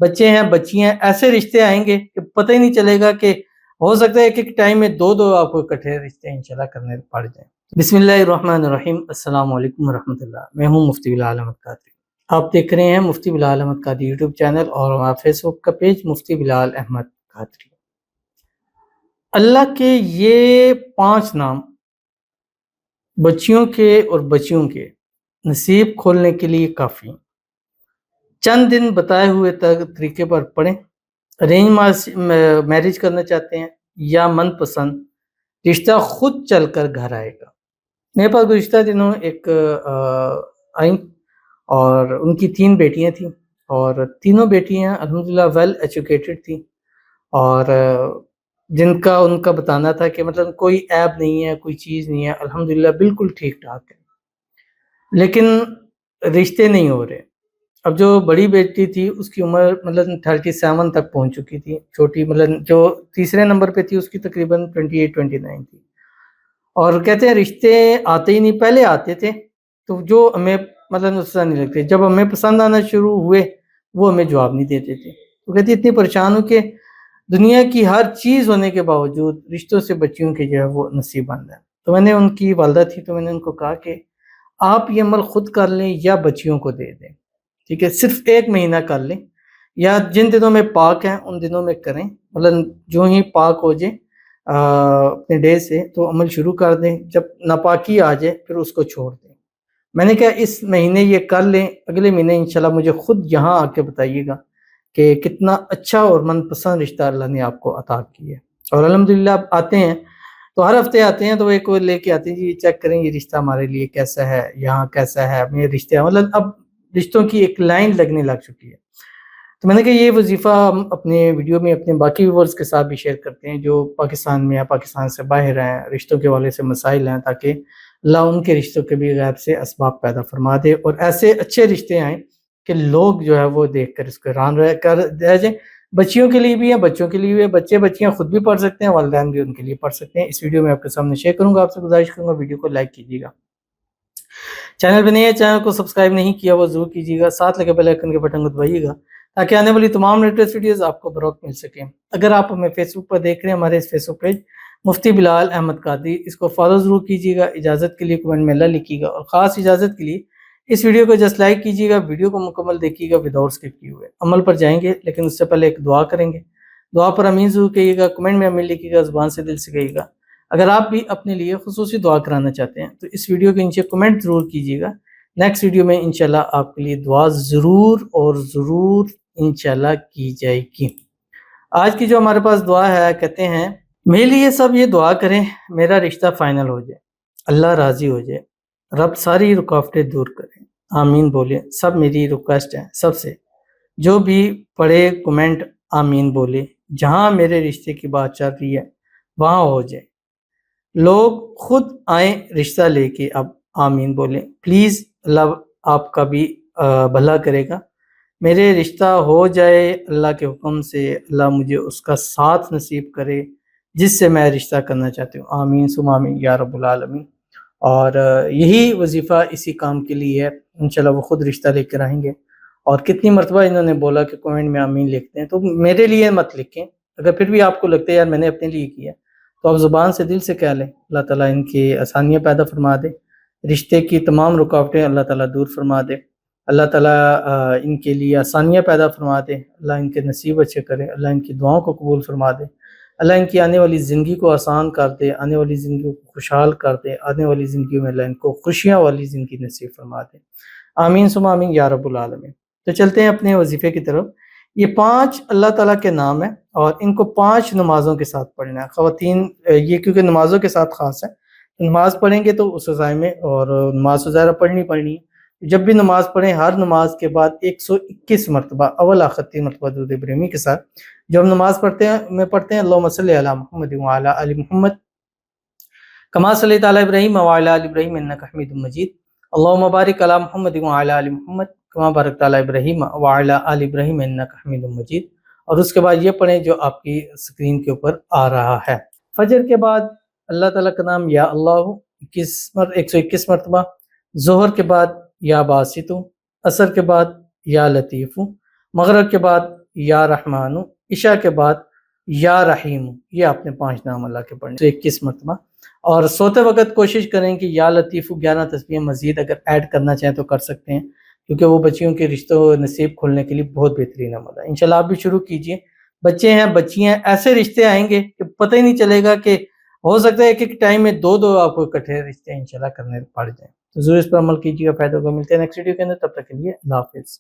بچے ہیں بچیاں، ایسے رشتے آئیں گے کہ پتہ ہی نہیں چلے گا کہ ہو سکتا ہے ایک ایک ٹائم میں دو دو آپ کو اکٹھے رشتے انشاءاللہ کرنے پڑ جائیں۔ بسم اللہ الرحمن الرحیم، السلام علیکم ورحمۃ اللہ۔ میں ہوں مفتی بلال احمد قادری، آپ دیکھ رہے ہیں مفتی بلال احمد قادری یوٹیوب چینل اور ہمارا فیس بک کا پیج مفتی بلال احمد قادری۔ اللہ کے یہ 5 نام بچیوں کے اور بچیوں کے نصیب کھولنے کے لیے کافی ہیں۔ چند دن بتائے ہوئے طریقے پر پڑھیں۔ ارینج میرج کرنا چاہتے ہیں یا من پسند رشتہ خود چل کر گھر آئے گا۔ میرے پاس گزشتہ دنوں ایک آئیں اور ان کی 3 بیٹیاں تھیں اور تینوں بیٹیاں الحمدللہ ویل ایجوکیٹڈ تھیں اور جن کا ان کا بتانا تھا کہ مطلب کوئی عیب نہیں ہے، کوئی چیز نہیں ہے، الحمدللہ بالکل ٹھیک ٹھاک ہے، لیکن رشتے نہیں ہو رہے۔ اب جو بڑی بیٹی تھی اس کی عمر مطلب 37 تک پہنچ چکی تھی، چھوٹی مطلب جو تیسرے نمبر پہ تھی اس کی تقریباً 28-29 تھی، اور کہتے ہیں رشتے آتے ہی نہیں، پہلے آتے تھے تو جو ہمیں مطلب اس طرح نہیں لگتے، جب ہمیں پسند آنا شروع ہوئے وہ ہمیں جواب نہیں دیتے تھے۔ تو کہتی اتنی پریشان ہوں کہ دنیا کی ہر چیز ہونے کے باوجود رشتوں سے بچیوں کے جو ہے وہ نصیب بند ہے۔ تو میں نے ان کی والدہ تھی تو میں نے ان کو کہا کہ آپ یہ عمل خود کر لیں یا بچیوں کو دے دیں، ٹھیک ہے، صرف 1 مہینہ کر لیں یا جن دنوں میں پاک ہیں ان دنوں میں کریں، مطلب جو ہی پاک ہو جائے اپنے ڈے سے تو عمل شروع کر دیں، جب ناپاکی آ جائے پھر اس کو چھوڑ دیں۔ میں نے کہا اس مہینے یہ کر لیں، اگلے مہینے انشاءاللہ مجھے خود یہاں آ کے بتائیے گا کہ کتنا اچھا اور من پسند رشتہ اللہ نے آپ کو عطا کیا ہے۔ اور الحمدللہ آپ آتے ہیں تو ہر ہفتے آتے ہیں تو ایک وہ لے کے آتے ہیں جی چیک کریں یہ رشتہ ہمارے لیے کیسا ہے، یہاں کیسا ہے، میرے رشتے مطلب اب رشتوں کی ایک لائن لگنے لگ چکی ہے۔ تو میں نے کہا یہ وظیفہ ہم اپنے ویڈیو میں اپنے باقی ویورز کے ساتھ بھی شیئر کرتے ہیں جو پاکستان میں یا پاکستان سے باہر ہیں، رشتوں کے حوالے سے مسائل ہیں، تاکہ اللہ ان کے رشتوں کے بھی غیب سے اسباب پیدا فرما دے اور ایسے اچھے رشتے آئیں کہ لوگ جو ہے وہ دیکھ کر اس کو حیران رہ جائیں۔ بچیوں کے لیے بھی ہے، بچوں کے لیے بھی ہے، بچے بچیاں خود بھی پڑھ سکتے ہیں، والدین بھی ان کے لیے پڑھ سکتے ہیں۔ اس ویڈیو میں آپ کے سامنے شیئر کروں گا، آپ سے گزارش کروں گا ویڈیو کو لائک کیجیے گا، چینل پہ نہیں ہے چینل کو سبسکرائب نہیں کیا وہ ضرور کیجیے گا، ساتھ لگے بیل آئیکن کے بٹن کو دبائیے گا تاکہ آنے والی تمام لیٹسٹ ویڈیوز آپ کو بروقت مل سکیں۔ اگر آپ ہمیں فیس بک پر دیکھ رہے ہیں، ہمارے اس فیس بک پیج مفتی بلال احمد قادری، اس کو فالو ضرور کیجیے گا، اجازت کے لیے کمنٹ میں اللہ لکھیے گا اور خاص اجازت کے لیے اس ویڈیو کو جسٹ لائک کیجیے گا، ویڈیو کو مکمل دیکھیے گا وداؤٹ اسکپ کیے ہوئے۔ عمل پر جائیں گے لیکن اس سے پہلے ایک دعا کریں گے، دعا پر امین ضرور کہیے گا، کمنٹ میں امین لکھیے گا، زبان سے دل سے کہیے گا۔ اگر آپ بھی اپنے لیے خصوصی دعا کرانا چاہتے ہیں تو اس ویڈیو کے نیچے کمنٹ ضرور کیجیے گا، نیکسٹ ویڈیو میں انشاءاللہ آپ کے لیے دعا ضرور اور ضرور انشاءاللہ کی جائے گی۔ آج کی جو ہمارے پاس دعا ہے، کہتے ہیں میرے لیے سب یہ دعا کریں میرا رشتہ فائنل ہو جائے، اللہ راضی ہو جائے، رب ساری رکاوٹیں دور کریں، آمین بولے۔ سب میری ریکویسٹ ہے سب سے، جو بھی پڑھے کمنٹ آمین بولے، جہاں میرے رشتے کی بات چل رہی ہے وہاں ہو جائے، لوگ خود آئیں رشتہ لے کے، اب آمین بولیں پلیز، اللہ آپ کا بھی بھلا کرے گا، میرے رشتہ ہو جائے اللہ کے حکم سے، اللہ مجھے اس کا ساتھ نصیب کرے جس سے میں رشتہ کرنا چاہتی ہوں، آمین ثم آمین یا رب العالمین۔ اور یہی وظیفہ اسی کام کے لیے ہے، انشاءاللہ وہ خود رشتہ لے کر آئیں گے۔ اور کتنی مرتبہ انہوں نے بولا کہ کمنٹ میں آمین لکھتے ہیں، تو میرے لیے مت لکھیں، اگر پھر بھی آپ کو لگتا ہے یار میں نے اپنے لیے کیا تو آپ زبان سے دل سے کہہ لیں، اللہ تعالیٰ ان کی آسانیاں پیدا فرما دے، رشتے کی تمام رکاوٹیں اللہ تعالیٰ دور فرما دے، اللہ تعالیٰ ان کے لیے آسانیاں پیدا فرما دے، اللہ ان کے نصیب اچھے کرے، اللہ ان کی دعاؤں کو قبول فرما دے، اللہ ان کی آنے والی زندگی کو آسان کر دے، آنے والی زندگی کو خوشحال کر دے، آنے والی زندگی میں اللہ ان کو خوشیاں والی زندگی نصیب فرما دے، آمین ثم آمین یا رب العالمین۔ تو چلتے ہیں اپنے وظیفے کی طرف۔ یہ 5 اللہ تعالیٰ کے نام ہیں اور ان کو 5 نمازوں کے ساتھ پڑھنا ہے۔ خواتین یہ کیونکہ نمازوں کے ساتھ خاص ہے، نماز پڑھیں گے تو اس وظائف میں، اور نماز وغیرہ پڑھنی ہے، جب بھی نماز پڑھیں ہر نماز کے بعد 121 مرتبہ اول آخر 3 مرتبہ درود ابراہیمی کے ساتھ جو ہم نماز پڑھتے ہیں اللہم صلی علی محمد وعلی آل محمد کما صلیت علی ابراہیم وعلی آل ابراہیم انک حمید مجید، اللہم بارک علی محمد وعلی آل محمد کما بارکت علی ابراہیم وعلی آل ابراہیم انک حمید مجید۔ اور اس کے بعد یہ پڑھیں جو آپ کی اسکرین کے اوپر آ رہا ہے۔ فجر کے بعد اللہ تعالیٰ کا نام یا اللہ 121 مرتبہ، ظہر کے بعد یا باسطو، عصر کے بعد یا لطیف، مغرب کے بعد یا رحمان، عشاء کے بعد یا رحیم، یہ آپ نے 5 نام اللہ کے پڑھنے 21 مرتبہ۔ اور سوتے وقت کوشش کریں کہ یا لطیف 11 تسبیح مزید اگر ایڈ کرنا چاہیں تو کر سکتے ہیں، کیونکہ وہ بچیوں کے رشتوں نصیب کھولنے کے لیے بہت بہترین عمل ہے۔ انشاءاللہ آپ بھی شروع کیجئے، بچے ہیں بچیاں ہیں، ایسے رشتے آئیں گے کہ پتہ ہی نہیں چلے گا کہ ہو سکتا ہے ایک ٹائم میں 2 آپ کو اکٹھے رشتے انشاءاللہ کرنے پڑ جائیں۔ تو ضرور اس پر عمل کیجیے گا، فائدہ کو ملتے ہیں نیکسٹ ویڈیو کے اندر، تب تک کے لیے اللہ حافظ۔